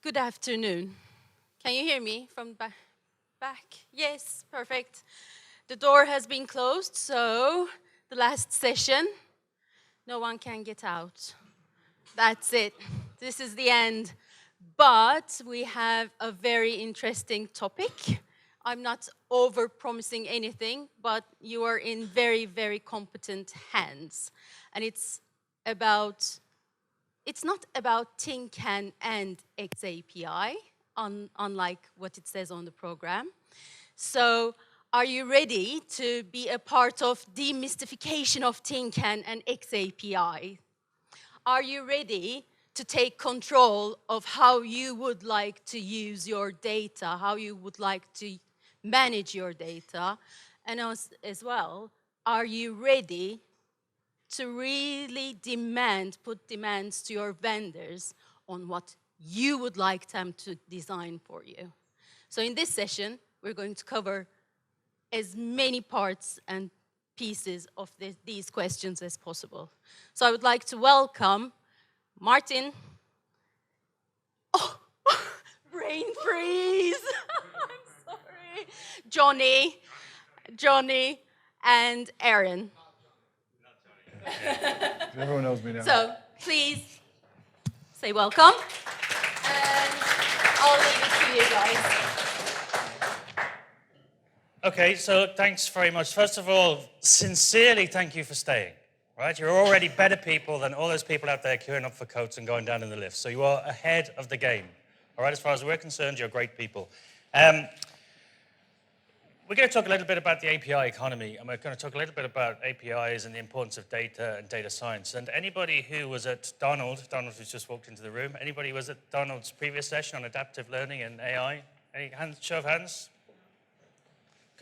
Good afternoon. Can you hear me from back? Yes, perfect. The door has been closed, so the last session, no one can get out. That's it. This is the end. But we have a very interesting topic. I'm not over-promising anything, but you are in very, very competent hands. And it's not about tin can and xAPI, unlike what it says on the program. So are you ready to be a part of demystification of tin can and xAPI? Are you ready to take control of how you would like to use your data, how you would like to manage your data? And as well, are you ready to really put demands to your vendors on what you would like them to design for you? So in this session, we're going to cover as many parts and pieces of these questions as possible. So I would like to welcome Martin. Oh, brain freeze. I'm sorry. Jonny, and Aaron. Everyone knows me now. So please say welcome, and I'll leave it to you guys. Okay, so thanks very much. First of all, sincerely thank you for staying. Right, you're already better people than all those people out there queuing up for coats and going down in the lift. So you are ahead of the game. All right, as far as we're concerned, you're great people. We're going to talk a little bit about the API economy, and we're going to talk a little bit about APIs and the importance of data and data science. And anybody who was at Donald who's just walked into the room, anybody who was at Donald's previous session on adaptive learning and AI? Any hands, show of hands?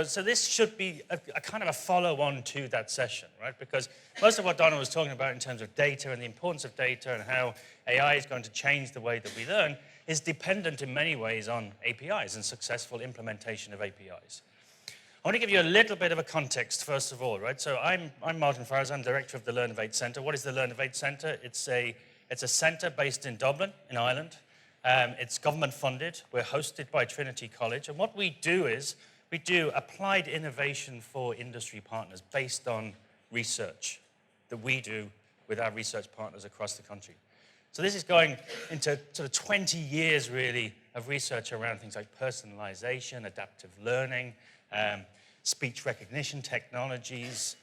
So this should be a kind of a follow-on to that session, right? Because most of what Donald was talking about in terms of data and the importance of data and how AI is going to change the way that we learn is dependent in many ways on APIs and successful implementation of APIs. I want to give you a little bit of a context, first of all, right? So I'm Martyn Farrows. I'm director of the Learnovate Centre. What is the Learnovate Centre? It's a centre based in Dublin, in Ireland. It's government funded. We're hosted by Trinity College. And what we do is we do applied innovation for industry partners based on research that we do with our research partners across the country. So this is going into sort of 20 years, really, of research around things like personalization, adaptive learning, speech recognition technologies,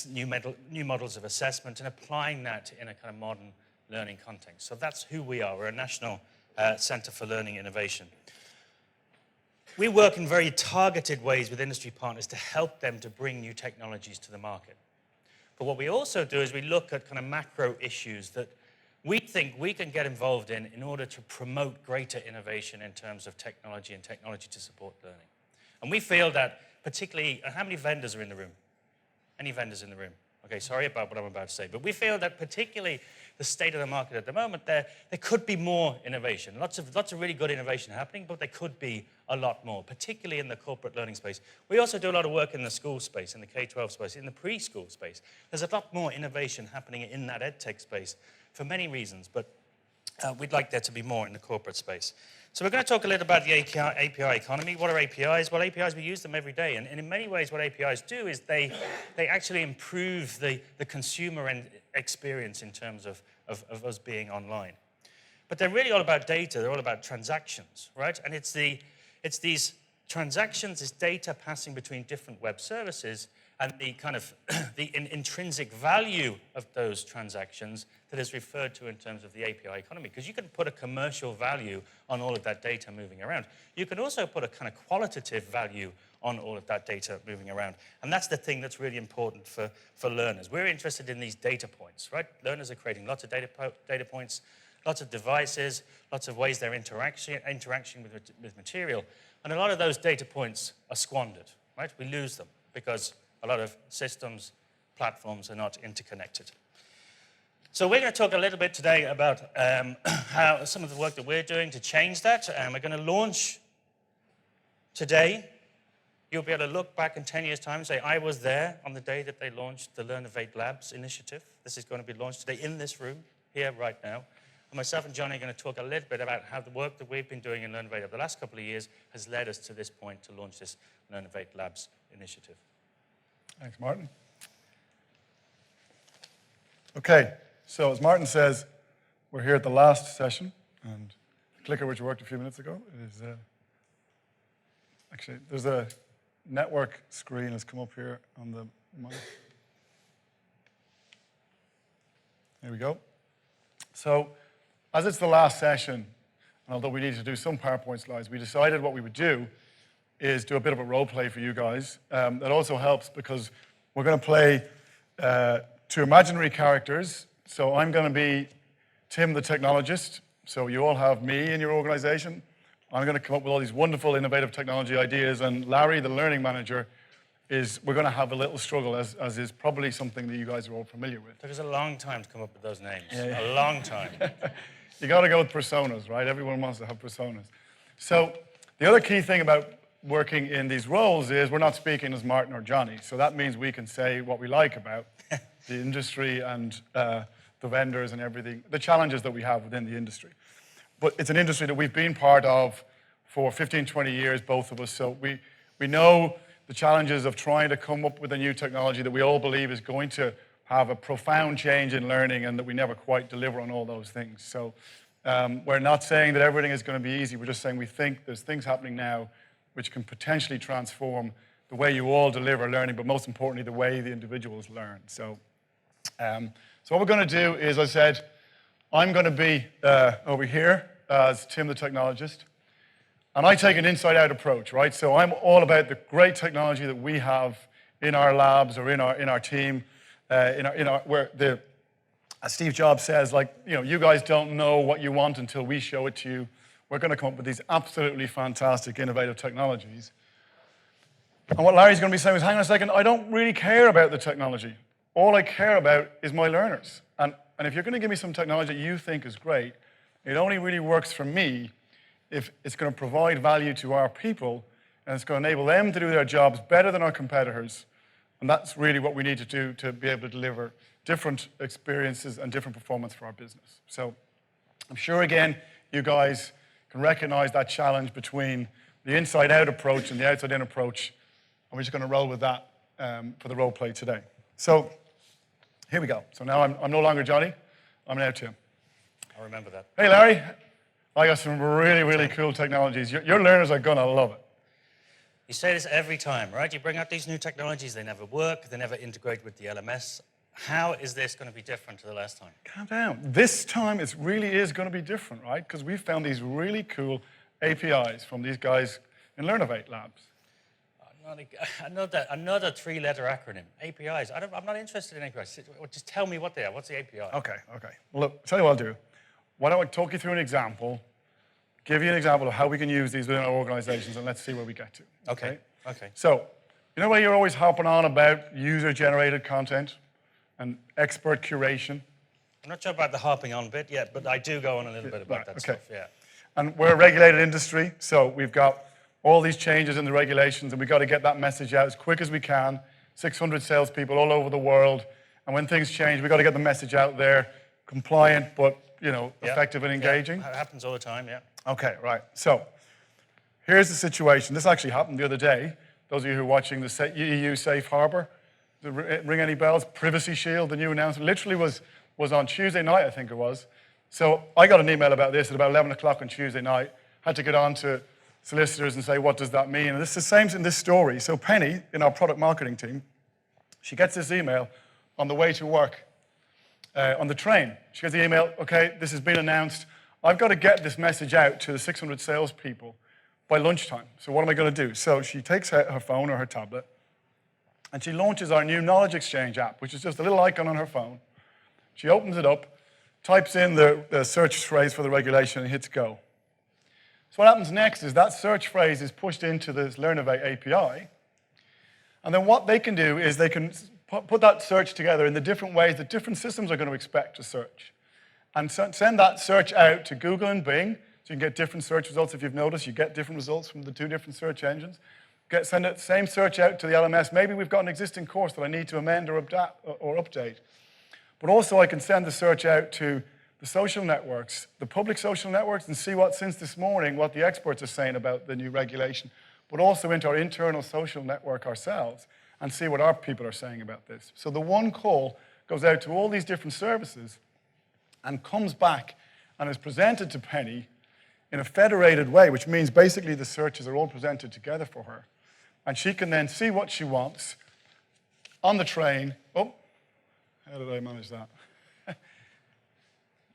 new models of assessment, and applying that in a kind of modern learning context. So that's who we are. We're a national centre for learning innovation. We work in very targeted ways with industry partners to help them to bring new technologies to the market. But what we also do is we look at kind of macro issues that we think we can get involved in order to promote greater innovation in terms of technology and technology to support learning. And we feel that particularly, how many vendors are in the room? Any vendors in the room? Okay, sorry about what I'm about to say, but we feel that particularly the state of the market at the moment, there could be more innovation. Lots of really good innovation happening, but there could be a lot more, particularly in the corporate learning space. We also do a lot of work in the school space, in the K-12 space, in the preschool space. There's a lot more innovation happening in that EdTech space for many reasons, but we'd like there to be more in the corporate space. So we're going to talk a little about the API economy. What are APIs? Well, APIs, we use them every day. And in many ways, what APIs do is they actually improve the consumer experience in terms of us being online. But they're really all about data. They're all about transactions, right? And it's these transactions, this data passing between different web services and the kind of the intrinsic value of those transactions that is referred to in terms of the API economy. Because you can put a commercial value on all of that data moving around. You can also put a kind of qualitative value on all of that data moving around. And that's the thing that's really important for learners. We're interested in these data points, right? Learners are creating lots of data points, lots of devices, lots of ways they're interacting with material. And a lot of those data points are squandered, right? We lose them because a lot of systems, platforms are not interconnected. So we're going to talk a little bit today about how some of the work that we're doing to change that. We're going to launch today. You'll be able to look back in 10 years' time and say, I was there on the day that they launched the Learnovate Labs initiative. This is going to be launched today in this room, here right now. And myself and Jonny are going to talk a little bit about how the work that we've been doing in Learnovate over the last couple of years has led us to this point to launch this Learnovate Labs initiative. Thanks, Martin. Okay, so as Martin says, we're here at the last session, and the clicker which worked a few minutes ago is actually, there's a network screen that's come up here on the mic. Here we go. So, as it's the last session, and although we need to do some PowerPoint slides, we decided what we would do is do a bit of a role play for you guys. That also helps because we're going to play two imaginary characters. So I'm going to be Tim the technologist. So you all have me in your organization. I'm going to come up with all these wonderful, innovative technology ideas. And Larry, the learning manager, we're going to have a little struggle, as is probably something that you guys are all familiar with. It took us a long time to come up with those names. Yeah. A long time. You got to go with personas, right? Everyone wants to have personas. So the other key thing about working in these roles is we're not speaking as Martin or Jonny. So that means we can say what we like about the industry and the vendors and everything, the challenges that we have within the industry. But it's an industry that we've been part of for 15, 20 years, both of us. So we know the challenges of trying to come up with a new technology that we all believe is going to have a profound change in learning, and that we never quite deliver on all those things. So we're not saying that everything is going to be easy. We're just saying we think there's things happening now which can potentially transform the way you all deliver learning, but most importantly, the way the individuals learn. So what we're going to do is, I said, I'm going to be over here as Tim the technologist. And I take an inside-out approach, right? So I'm all about the great technology that we have in our labs or in our team, where as Steve Jobs says, like, you guys don't know what you want until we show it to you. We're going to come up with these absolutely fantastic, innovative technologies. And what Larry's going to be saying is, hang on a second, I don't really care about the technology. All I care about is my learners. And if you're going to give me some technology that you think is great, it only really works for me if it's going to provide value to our people, and it's going to enable them to do their jobs better than our competitors. And that's really what we need to do to be able to deliver different experiences and different performance for our business. So I'm sure, again, you guys can recognize that challenge between the inside-out approach and the outside-in approach. And we're just going to roll with that for the role play today. So here we go. So now I'm no longer Jonny. I'm now Tim. I remember that. Hey, Larry. I got some really, really cool technologies. Your learners are going to love it. You say this every time, right? You bring out these new technologies, they never work, they never integrate with the LMS. How is this going to be different to the last time? Calm down. This time it really is going to be different, right? Because we found these really cool APIs from these guys in Learnovate Labs. Another three-letter acronym, APIs. I'm not interested in APIs. Just tell me what they are. What's the API? Okay. Well, look, tell you what I'll do. Why don't I talk you through an example, give you an example of how we can use these within our organizations, and let's see where we get to. Okay. So, you know where you're always hopping on about user-generated content and expert curation? I'm not sure about the hopping on bit yet, but I do go on a little bit about that stuff, yeah. And we're a regulated industry, so we've got all these changes in the regulations, and we've got to get that message out as quick as we can. 600 salespeople all over the world, and when things change, we've got to get the message out there, compliant, but effective and engaging. It happens all the time, yeah. Okay, right. So here's the situation. This actually happened the other day. Those of you who are watching the EU Safe Harbor, ring any bells? Privacy Shield, the new announcement, literally was on Tuesday night, I think it was. So I got an email about this at about 11 o'clock on Tuesday night. Had to get on to solicitors and say, what does that mean? And this is the same in this story. So Penny, in our product marketing team, she gets this email on the way to work. On the train. She gets the email, okay, this has been announced. I've got to get this message out to the 600 salespeople by lunchtime. So what am I going to do? So she takes her phone or her tablet, and she launches our new Knowledge Exchange app, which is just a little icon on her phone. She opens it up, types in the search phrase for the regulation, and hits go. So what happens next is that search phrase is pushed into this Learnovate API, and then what they can do is they can put that search together in the different ways that different systems are going to expect to search. And send that search out to Google and Bing, so you can get different search results. If you've noticed, you get different results from the two different search engines. Send the same search out to the LMS. Maybe we've got an existing course that I need to amend or update. But also I can send the search out to the social networks, the public social networks, and see what, since this morning, what the experts are saying about the new regulation, but also into our internal social network ourselves and see what our people are saying about this. So the one call goes out to all these different services and comes back and is presented to Penny in a federated way, which means basically the searches are all presented together for her. And she can then see what she wants on the train. Oh, how did I manage that?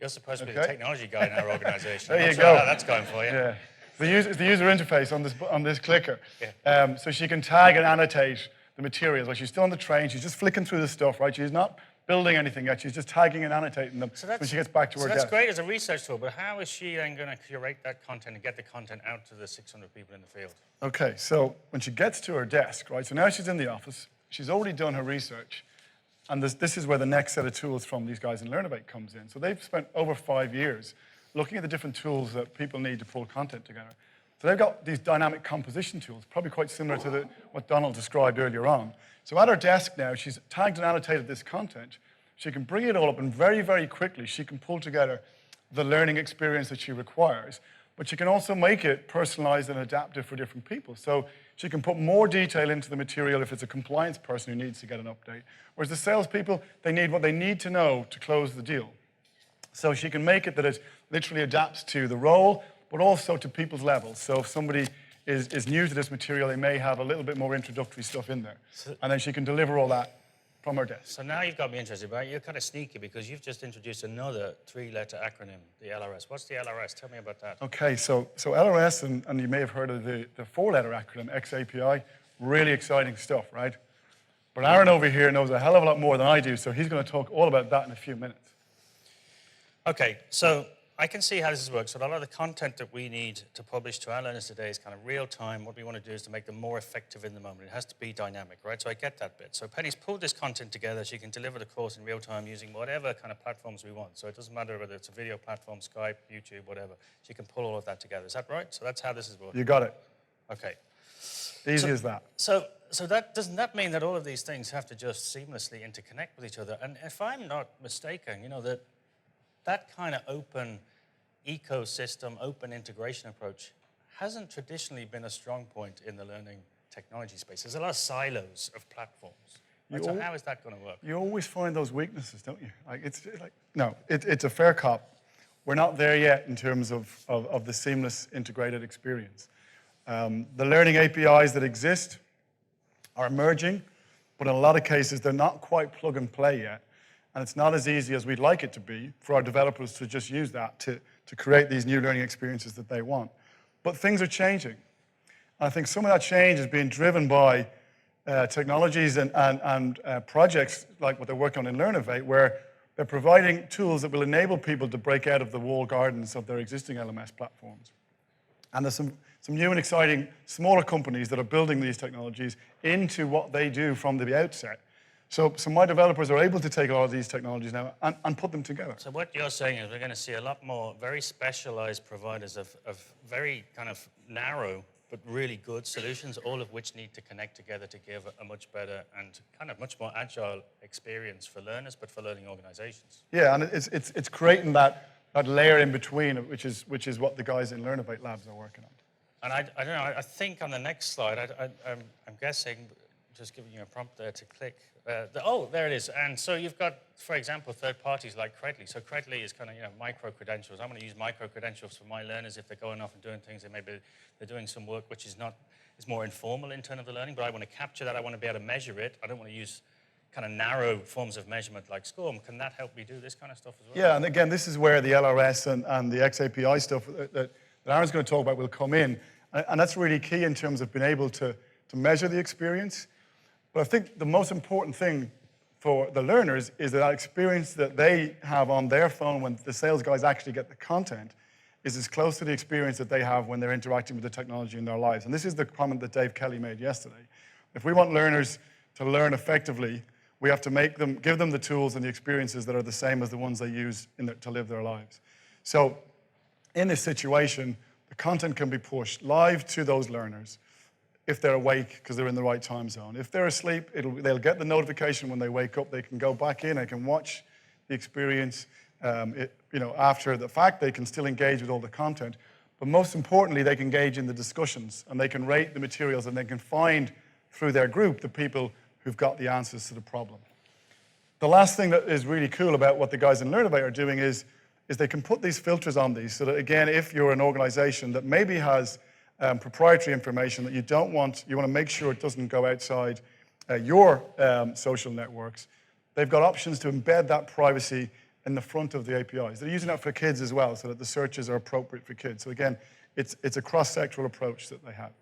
You're supposed to be the technology guy in our organization. There I'm you not go. sure how that's going for you. Yeah. It's the user interface on this clicker. Yeah. So she can tag and annotate the materials. Like she's still on the train, she's just flicking through the stuff, right? She's not building anything yet, she's just tagging and annotating them when she gets back to her desk. That's great as a research tool, but how is she then going to curate that content and get the content out to the 600 people in the field? Okay, so when she gets to her desk, right, so now she's in the office, she's already done her research, and this is where the next set of tools from these guys in Learnovate comes in. So they've spent over 5 years looking at the different tools that people need to pull content together. So they've got these dynamic composition tools, probably quite similar to what Donald described earlier on. So at her desk now, she's tagged and annotated this content. She can bring it all up, and very, very quickly, she can pull together the learning experience that she requires. But she can also make it personalized and adaptive for different people. So she can put more detail into the material if it's a compliance person who needs to get an update. Whereas the salespeople, they need what they need to know to close the deal. So she can make it that it literally adapts to the role, but also to people's levels. So if somebody is new to this material, they may have a little bit more introductory stuff in there. And then she can deliver all that from her desk. So now you've got me interested, right? You're kind of sneaky because you've just introduced another 3-letter acronym, the LRS. What's the LRS? Tell me about that. Okay, so LRS, and you may have heard of the 4-letter acronym, xAPI, really exciting stuff, right? But Aaron over here knows a hell of a lot more than I do, so he's going to talk all about that in a few minutes. Okay, so I can see how this works. So a lot of the content that we need to publish to our learners today is kind of real time. What we want to do is to make them more effective in the moment. It has to be dynamic, right? So I get that bit. So Penny's pulled this content together. She can deliver the course in real time using whatever kind of platforms we want. So it doesn't matter whether it's a video platform, Skype, YouTube, whatever. She can pull all of that together. Is that right? So that's how this is working. You got it. Okay. Easy as that. So doesn't that mean that all of these things have to just seamlessly interconnect with each other? And if I'm not mistaken, you know, that kind of open ecosystem, open integration approach hasn't traditionally been a strong point in the learning technology space. There's a lot of silos of platforms. Right? So how is that going to work? You always find those weaknesses, don't you? It's a fair cop. We're not there yet in terms of the seamless integrated experience. The learning APIs that exist are emerging, but in a lot of cases, they're not quite plug and play yet. And it's not as easy as we'd like it to be for our developers to just use that to create these new learning experiences that they want. But things are changing. And I think some of that change is being driven by technologies and projects like what they're working on in Learnovate, where they're providing tools that will enable people to break out of the walled gardens of their existing LMS platforms. And there's some new and exciting smaller companies that are building these technologies into what they do from the outset. So my developers are able to take a lot of these technologies now and put them together. So what you're saying is we're going to see a lot more very specialized providers of very kind of narrow but really good solutions, all of which need to connect together to give a much better and kind of much more agile experience for learners, but for learning organizations. Yeah, and it's creating that layer in between, which is what the guys in Learnovate Labs are working on. And I don't know, I think on the next slide, I'm guessing, just giving you a prompt there to click. There it is. And so you've got, for example, third parties like Credly. So Credly is kind of, micro-credentials. I'm going to use micro-credentials for my learners if they're going off and doing things, and maybe they're doing some work which is more informal in terms of the learning, but I want to capture that. I want to be able to measure it. I don't want to use kind of narrow forms of measurement like SCORM. Can that help me do this kind of stuff as well? Yeah, and again, this is where the LRS and the xAPI stuff that Aaron's going to talk about will come in. And that's really key in terms of being able to measure the experience. But I think the most important thing for the learners is that experience that they have on their phone when the sales guys actually get the content is as close to the experience that they have when they're interacting with the technology in their lives. And this is the comment that Dave Kelly made yesterday. If we want learners to learn effectively, we have to give them the tools and the experiences that are the same as the ones they use to live their lives. So in this situation, the content can be pushed live to those learners if they're awake because they're in the right time zone. If they're asleep, they'll get the notification when they wake up. They can go back in, they can watch the experience after the fact. They can still engage with all the content. But most importantly, they can engage in the discussions, and they can rate the materials, and they can find through their group the people who've got the answers to the problem. The last thing that is really cool about what the guys in Learnovate are doing is they can put these filters on these so that, again, if you're an organization that maybe has proprietary information that you want to make sure it doesn't go outside your social networks, they've got options to embed that privacy in the front of the APIs. They're using that for kids as well, so that the searches are appropriate for kids. So again, it's a cross-sectoral approach that they have.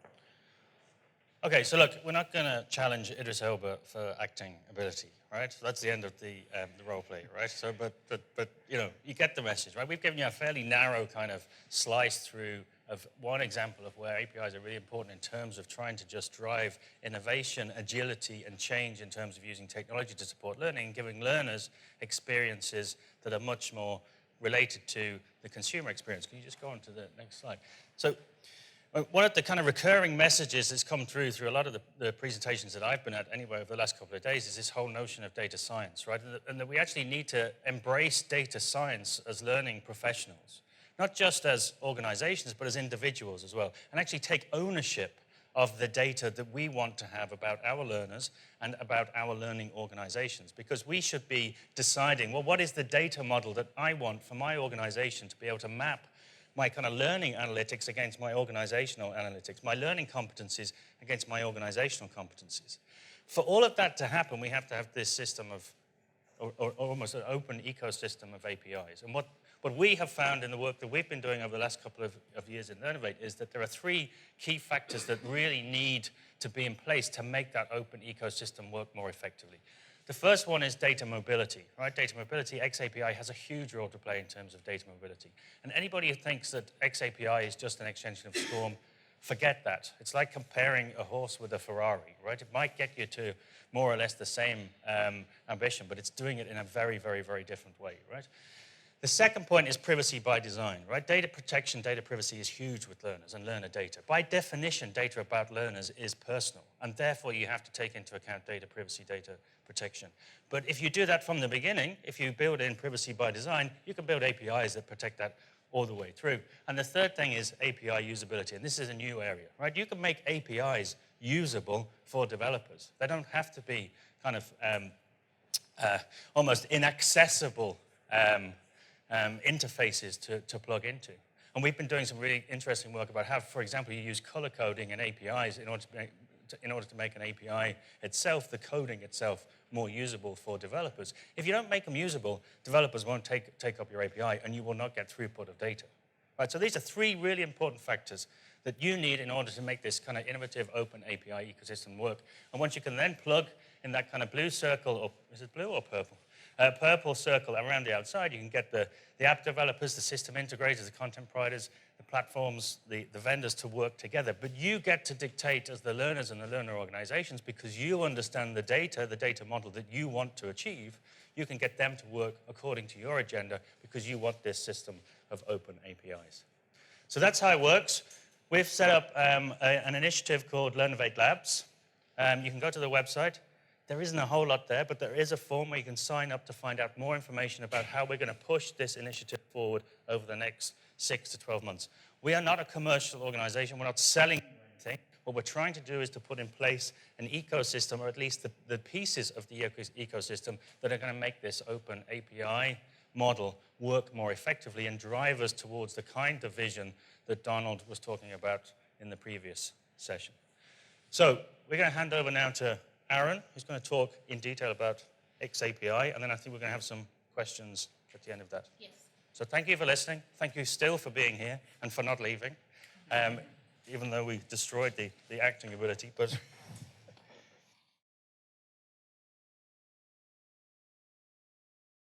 Okay, so look, we're not going to challenge Idris Elba for acting ability, right? So that's the end of the role play, right? So, but you get the message, right? We've given you a fairly narrow kind of slice through of one example of where APIs are really important in terms of trying to just drive innovation, agility, and change in terms of using technology to support learning, giving learners experiences that are much more related to the consumer experience. Can you just go on to the next slide? So one of the kind of recurring messages that's come through a lot of the presentations that I've been at anyway over the last couple of days is this whole notion of data science, right? And that we actually need to embrace data science as learning professionals, not just as organizations, but as individuals as well, and actually take ownership of the data that we want to have about our learners and about our learning organizations, because we should be deciding, well, what is the data model that I want for my organization to be able to map my kind of learning analytics against my organizational analytics, my learning competencies against my organizational competencies. For all of that to happen, we have to have this system of, or almost an open ecosystem of APIs. And what we have found in the work that we've been doing over the last couple of years in Learnovate is that there are three key factors that really need to be in place to make that open ecosystem work more effectively. The first one is data mobility, right? Data mobility, xAPI has a huge role to play in terms of data mobility. And anybody who thinks that xAPI is just an extension of SCORM, forget that. It's like comparing a horse with a Ferrari, right? It might get you to more or less the same ambition, but it's doing it in a very, very, very different way, right? The second point is privacy by design, right? Data protection, data privacy is huge with learners and learner data. By definition, data about learners is personal, and therefore you have to take into account data privacy, data protection. But if you do that from the beginning, if you build in privacy by design, you can build APIs that protect that all the way through. And the third thing is API usability, and this is a new area, right? You can make APIs usable for developers. They don't have to be kind of almost inaccessible interfaces to plug into. And we've been doing some really interesting work about how, for example, you use color coding in APIs in order to make an API itself, the coding itself, more usable for developers. If you don't make them usable, developers won't take up your API, and you will not get throughput of data. Right? So these are three really important factors that you need in order to make this kind of innovative open API ecosystem work. And once you can then plug in that kind of blue circle, or is it blue or purple? Purple circle around the outside, you can get the app developers, the system integrators, the content providers, the platforms, the vendors to work together. But you get to dictate as the learners and the learner organizations, because you understand the data model that you want to achieve. You can get them to work according to your agenda because you want this system of open APIs. So that's how it works. We've set up an initiative called Learnovate Labs. You can go to the website. There isn't a whole lot there, but there is a form where you can sign up to find out more information about how we're going to push this initiative forward over the next 6 to 12 months. We are not a commercial organization. We're not selling anything. What we're trying to do is to put in place an ecosystem, or at least the pieces of the ecosystem that are going to make this open API model work more effectively and drive us towards the kind of vision that Donald was talking about in the previous session. So we're going to hand over now to Aaron, who's going to talk in detail about xAPI, and then I think we're going to have some questions at the end of that. Yes. So thank you for listening. Thank you still for being here and for not leaving, even though we destroyed the acting ability. But